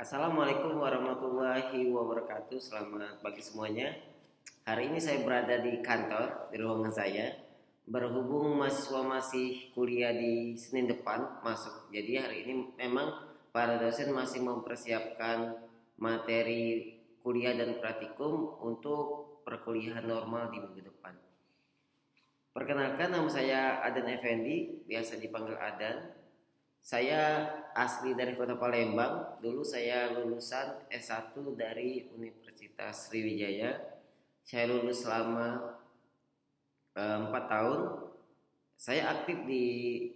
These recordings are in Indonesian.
Assalamualaikum warahmatullahi wabarakatuh. Selamat pagi semuanya. Hari ini saya berada di kantor, di ruangan saya. Berhubung mahasiswa masih kuliah di Senin depan masuk. Jadi hari ini memang para dosen masih mempersiapkan materi kuliah dan praktikum untuk perkuliahan normal di minggu depan. Perkenalkan, nama saya Adan Effendi, biasa dipanggil Adan. Saya asli dari Kota Palembang. Dulu saya lulusan S1 dari Universitas Sriwijaya. Saya lulus selama 4 tahun. Saya aktif di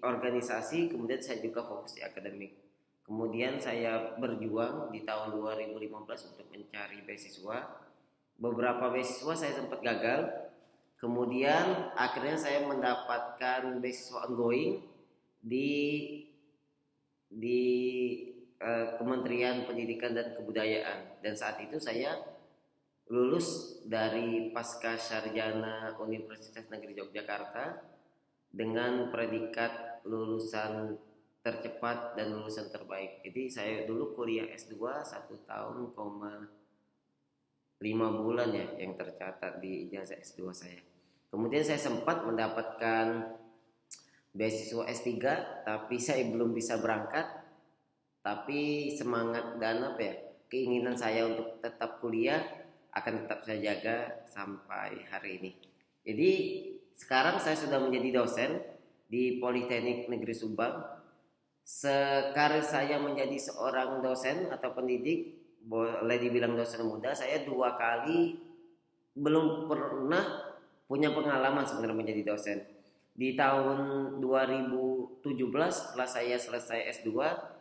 organisasi, kemudian saya juga fokus di akademik. Kemudian saya berjuang di tahun 2015 untuk mencari beasiswa. Beberapa beasiswa saya sempat gagal. Kemudian akhirnya saya mendapatkan beasiswa ongoing di Kementerian Pendidikan dan Kebudayaan, dan saat itu saya lulus dari pasca sarjana Universitas Negeri Yogyakarta dengan predikat lulusan tercepat dan lulusan terbaik. Jadi saya dulu kuliah S2 1 tahun, 5 bulan ya yang tercatat di ijazah S2 saya. Kemudian saya sempat mendapatkan beasiswa S3, tapi saya belum bisa berangkat. Tapi semangat dan keinginan saya untuk tetap kuliah akan tetap saya jaga sampai hari ini. Jadi sekarang saya sudah menjadi dosen di Politeknik Negeri Subang. Sekarir saya menjadi seorang dosen atau pendidik, boleh dibilang dosen muda, saya 2 kali belum pernah punya pengalaman sebenarnya menjadi dosen. Di tahun 2017 setelah saya selesai S2,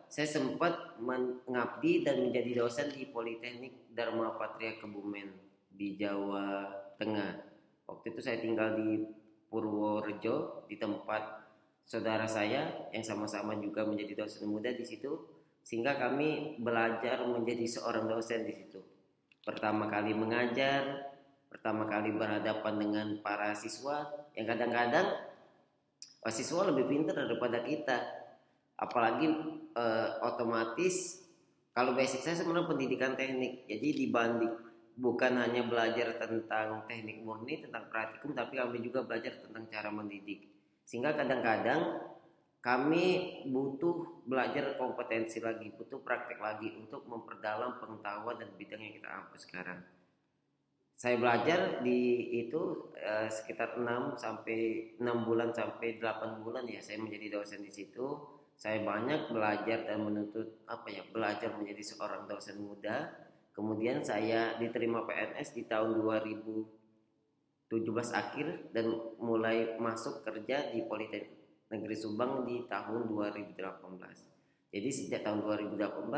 saya sempat mengabdi dan menjadi dosen di Politeknik Dharma Patria Kebumen di Jawa Tengah. Waktu itu saya tinggal di Purworejo di tempat saudara saya yang sama-sama juga menjadi dosen muda di situ, sehingga kami belajar menjadi seorang dosen di situ. Pertama kali mengajar, pertama kali berhadapan dengan para siswa yang kadang-kadang siswa lebih pintar daripada kita, apalagi otomatis kalau basic saya sebenarnya pendidikan teknik, jadi dibanding bukan hanya belajar tentang teknik murni, tentang praktikum, tapi kami juga belajar tentang cara mendidik, sehingga kadang-kadang kami butuh belajar kompetensi lagi, butuh praktek lagi untuk memperdalam pengetahuan dan bidang yang kita ambil sekarang. Saya belajar di itu sekitar 6 bulan sampai 8 bulan ya saya menjadi dosen di situ. Saya banyak belajar dan menuntut belajar menjadi seorang dosen muda. Kemudian saya diterima PNS di tahun 2017 akhir dan mulai masuk kerja di Politeknik Negeri Subang di tahun 2018. Jadi sejak tahun 2018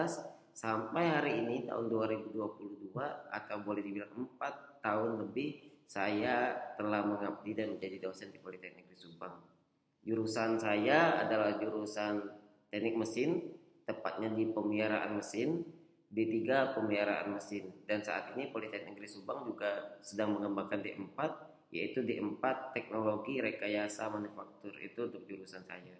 sampai hari ini tahun 2022, atau boleh dibilang 4 tahun lebih, saya telah mengabdi dan menjadi dosen di Politeknik Negeri Subang. Jurusan saya adalah jurusan teknik mesin, tepatnya di pemeliharaan mesin, D3 pemeliharaan mesin. Dan saat ini Politeknik Negeri Subang juga sedang mengembangkan D4, yaitu D4 teknologi rekayasa manufaktur. Itu untuk jurusan saya.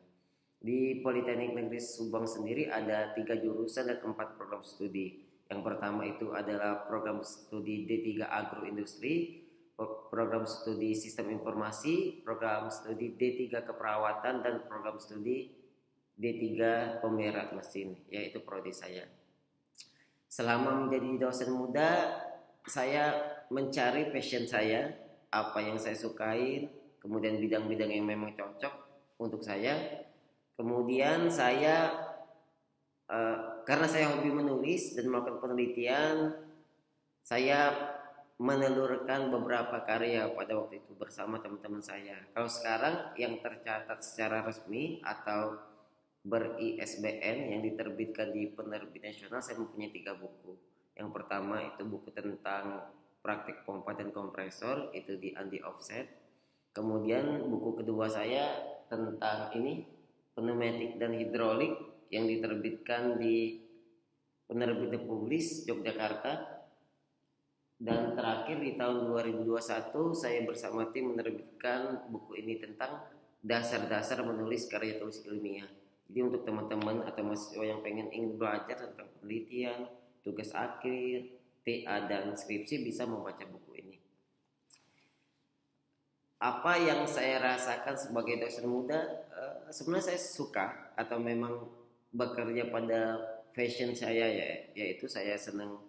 Di Politeknik Negeri Subang sendiri ada 3 jurusan dan 4 program studi. Yang pertama itu adalah program studi D3 Agroindustri, program studi Sistem Informasi, program studi D3 Keperawatan, dan program studi D3 Pemeliharaan Mesin, yaitu prodi saya. Selama menjadi dosen muda, saya mencari passion saya, apa yang saya sukai, kemudian bidang-bidang yang memang cocok untuk saya. Kemudian saya karena saya hobi menulis dan melakukan penelitian, saya menelurkan beberapa karya pada waktu itu bersama teman-teman saya. Kalau sekarang yang tercatat secara resmi atau ber-ISBN yang diterbitkan di penerbit nasional, saya mempunyai 3 buku. Yang pertama itu buku tentang praktik pompa dan kompresor, itu di Andi Offset. Kemudian buku kedua saya tentang pneumatik dan hidrolik yang diterbitkan di penerbit Publis Yogyakarta. Dan terakhir di tahun 2021 saya bersama tim menerbitkan buku ini tentang dasar-dasar menulis karya tulis ilmiah. Jadi untuk teman-teman atau mahasiswa yang ingin belajar tentang penelitian, tugas akhir, TA dan skripsi bisa membaca buku ini. Apa yang saya rasakan sebagai dosen muda, sebenarnya saya suka atau memang bekerja pada passion saya ya, yaitu saya senang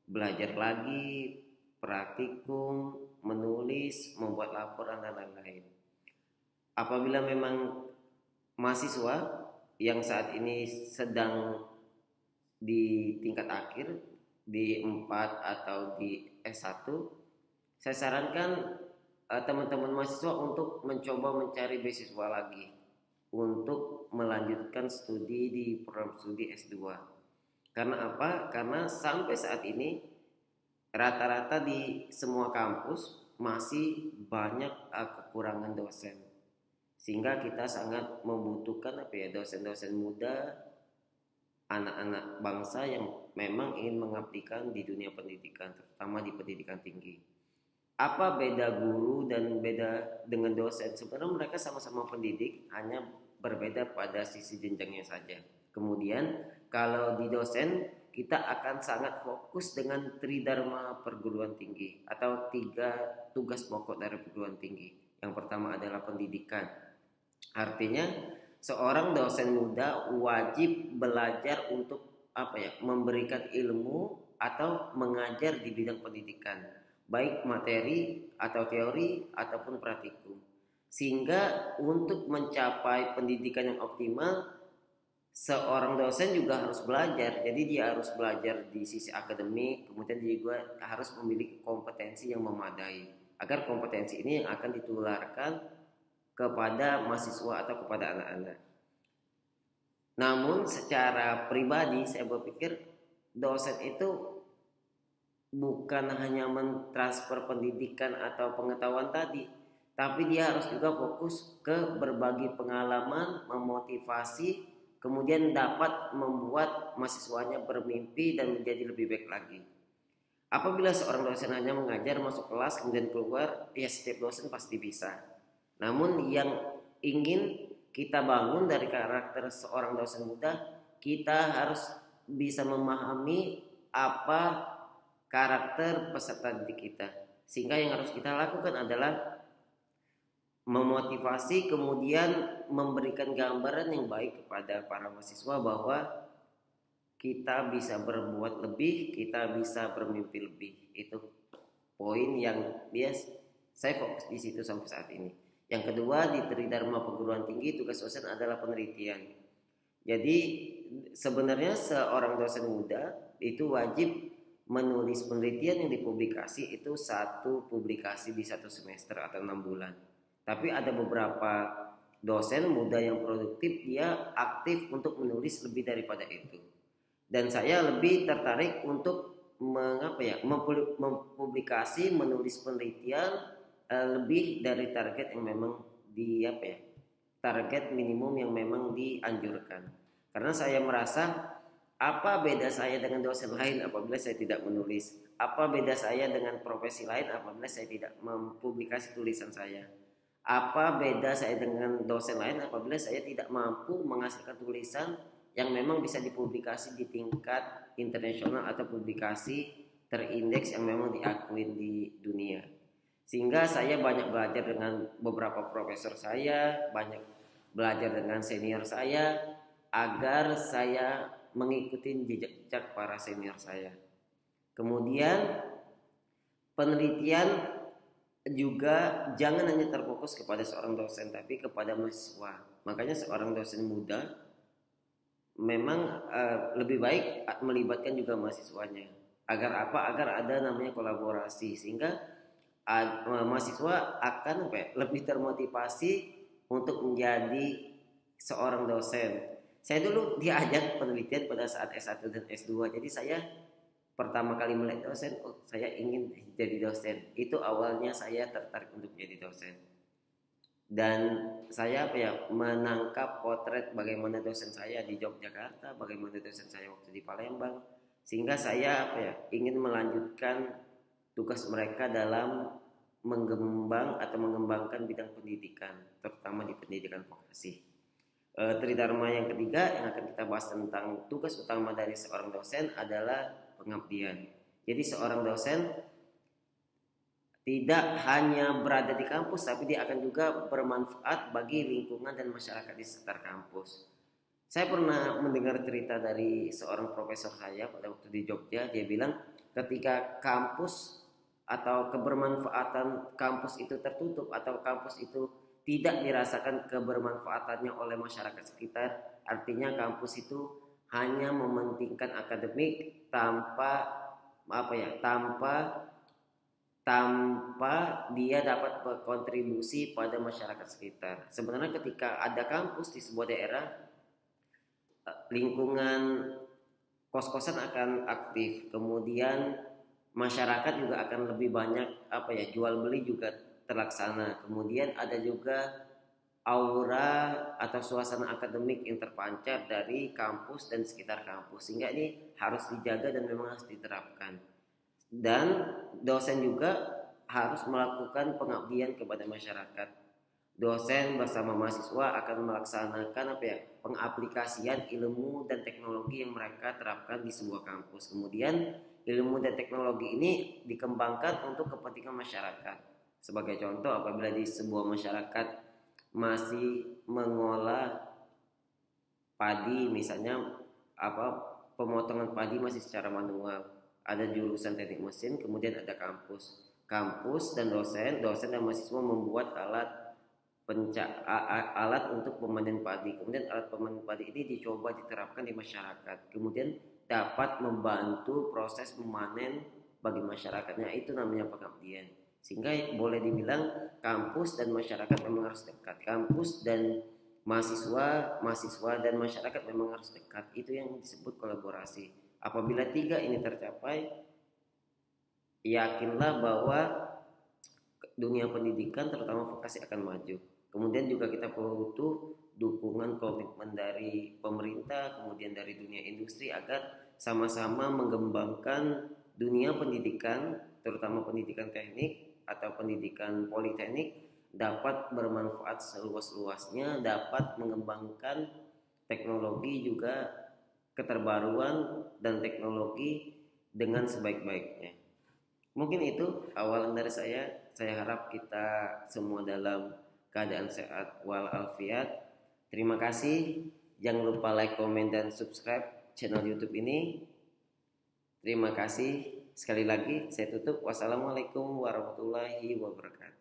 belajar lagi, praktikum, menulis, membuat laporan dan lain-lain. Apabila memang mahasiswa yang saat ini sedang di tingkat akhir di 4 atau di S1, saya sarankan teman-teman mahasiswa untuk mencoba mencari beasiswa lagi untuk melanjutkan studi di program studi S2. Karena apa? Karena sampai saat ini rata-rata di semua kampus masih banyak kekurangan dosen. Sehingga kita sangat membutuhkan dosen-dosen muda, anak-anak bangsa yang memang ingin mengabdikan di dunia pendidikan, terutama di pendidikan tinggi. Apa beda guru dan beda dengan dosen? Sebenarnya mereka sama-sama pendidik, hanya berbeda pada sisi jenjangnya saja. Kemudian kalau di dosen kita akan sangat fokus dengan tridharma perguruan tinggi atau 3 tugas pokok dari perguruan tinggi. Yang pertama adalah pendidikan. Artinya seorang dosen muda wajib belajar untuk memberikan ilmu atau mengajar di bidang pendidikan, baik materi atau teori ataupun praktikum. Sehingga untuk mencapai pendidikan yang optimal, seorang dosen juga harus belajar. Jadi dia harus belajar di sisi akademik, kemudian dia juga harus memiliki kompetensi yang memadai, agar kompetensi ini yang akan ditularkan kepada mahasiswa atau kepada anak-anak. Namun secara pribadi saya berpikir dosen itu bukan hanya mentransfer pendidikan atau pengetahuan tadi, tapi dia harus juga fokus ke berbagi pengalaman, memotivasi, kemudian dapat membuat mahasiswanya bermimpi dan menjadi lebih baik lagi. Apabila seorang dosen hanya mengajar, masuk kelas, kemudian keluar, ya setiap dosen pasti bisa. Namun yang ingin kita bangun dari karakter seorang dosen muda, kita harus bisa memahami apa karakter peserta didik kita. Sehingga yang harus kita lakukan adalah memotivasi, kemudian memberikan gambaran yang baik kepada para mahasiswa bahwa kita bisa berbuat lebih, kita bisa bermimpi lebih. Itu poin yang saya fokus di situ sampai saat ini. Yang kedua, di tridharma perguruan tinggi tugas dosen adalah penelitian. Jadi sebenarnya seorang dosen muda itu wajib menulis penelitian yang dipublikasi itu 1 publikasi di 1 semester atau 6 bulan. Tapi ada beberapa dosen muda yang produktif, dia aktif untuk menulis lebih daripada itu. Dan saya lebih tertarik untuk mempublikasi, menulis penelitian lebih dari target yang memang target minimum yang memang dianjurkan. Karena saya merasa apa beda saya dengan dosen lain apabila saya tidak menulis? Apa beda saya dengan profesi lain apabila saya tidak mempublikasi tulisan saya? Apa beda saya dengan dosen lain apabila saya tidak mampu menghasilkan tulisan yang memang bisa dipublikasi di tingkat internasional atau publikasi terindeks yang memang diakui di dunia? Sehingga saya banyak belajar dengan beberapa profesor saya, banyak belajar dengan senior saya, agar saya mengikuti jejak para senior saya. Kemudian penelitian juga jangan hanya terfokus kepada seorang dosen, tapi kepada mahasiswa. Makanya seorang dosen muda memang lebih baik melibatkan juga mahasiswanya. Agar apa? Agar ada namanya kolaborasi, sehingga mahasiswa akan lebih termotivasi untuk menjadi seorang dosen. Saya dulu diajak penelitian pada saat S1 dan S2. Jadi saya pertama kali melihat dosen, saya ingin jadi dosen. Itu awalnya saya tertarik untuk jadi dosen. Dan saya menangkap potret bagaimana dosen saya di Yogyakarta, bagaimana dosen saya waktu di Palembang, sehingga saya ingin melanjutkan tugas mereka dalam mengembangkan bidang pendidikan, terutama di pendidikan vokasi. Tridharma yang ketiga yang akan kita bahas tentang tugas utama dari seorang dosen adalah pengabdian. Jadi seorang dosen tidak hanya berada di kampus, tapi dia akan juga bermanfaat bagi lingkungan dan masyarakat di sekitar kampus. Saya pernah mendengar cerita dari seorang profesor saya pada waktu di Jogja. Dia bilang ketika kampus atau kebermanfaatan kampus itu tertutup atau kampus itu tidak dirasakan kebermanfaatannya oleh masyarakat sekitar, artinya kampus itu hanya mementingkan akademik tanpa dia dapat berkontribusi pada masyarakat sekitar. Sebenarnya ketika ada kampus di sebuah daerah, lingkungan kos-kosan akan aktif, kemudian masyarakat juga akan lebih banyak jual beli juga terlaksana, kemudian ada juga aura atau suasana akademik yang terpancar dari kampus dan sekitar kampus, sehingga ini harus dijaga dan memang harus diterapkan. Dan dosen juga harus melakukan pengabdian kepada masyarakat. Dosen bersama mahasiswa akan melaksanakan pengaplikasian ilmu dan teknologi yang mereka terapkan di sebuah kampus. Kemudian ilmu dan teknologi ini dikembangkan untuk kepentingan masyarakat. Sebagai contoh, apabila di sebuah masyarakat masih mengolah padi, misalnya pemotongan padi masih secara manual, ada jurusan teknik mesin, kemudian ada kampus dan dosen dan mahasiswa membuat alat untuk pemanen padi. Kemudian alat pemanen padi ini dicoba diterapkan di masyarakat, kemudian dapat membantu proses memanen bagi masyarakatnya. Itu namanya pengabdian. Sehingga boleh dibilang kampus dan masyarakat memang harus dekat. Kampus dan mahasiswa dan masyarakat memang harus dekat. Itu yang disebut kolaborasi. Apabila tiga ini tercapai, yakinlah bahwa dunia pendidikan terutama vokasi akan maju. Kemudian juga kita butuh dukungan komitmen dari pemerintah, kemudian dari dunia industri agar sama-sama mengembangkan dunia pendidikan, terutama pendidikan teknik atau pendidikan politeknik, dapat bermanfaat seluas-luasnya, dapat mengembangkan teknologi juga keterbaruan dan teknologi dengan sebaik-baiknya. Mungkin itu awalan dari saya. Saya harap kita semua dalam keadaan sehat walafiat. Terima kasih. Jangan lupa like, komen, dan subscribe channel YouTube ini. Terima kasih. Sekali lagi saya tutup. Wassalamualaikum warahmatullahi wabarakatuh.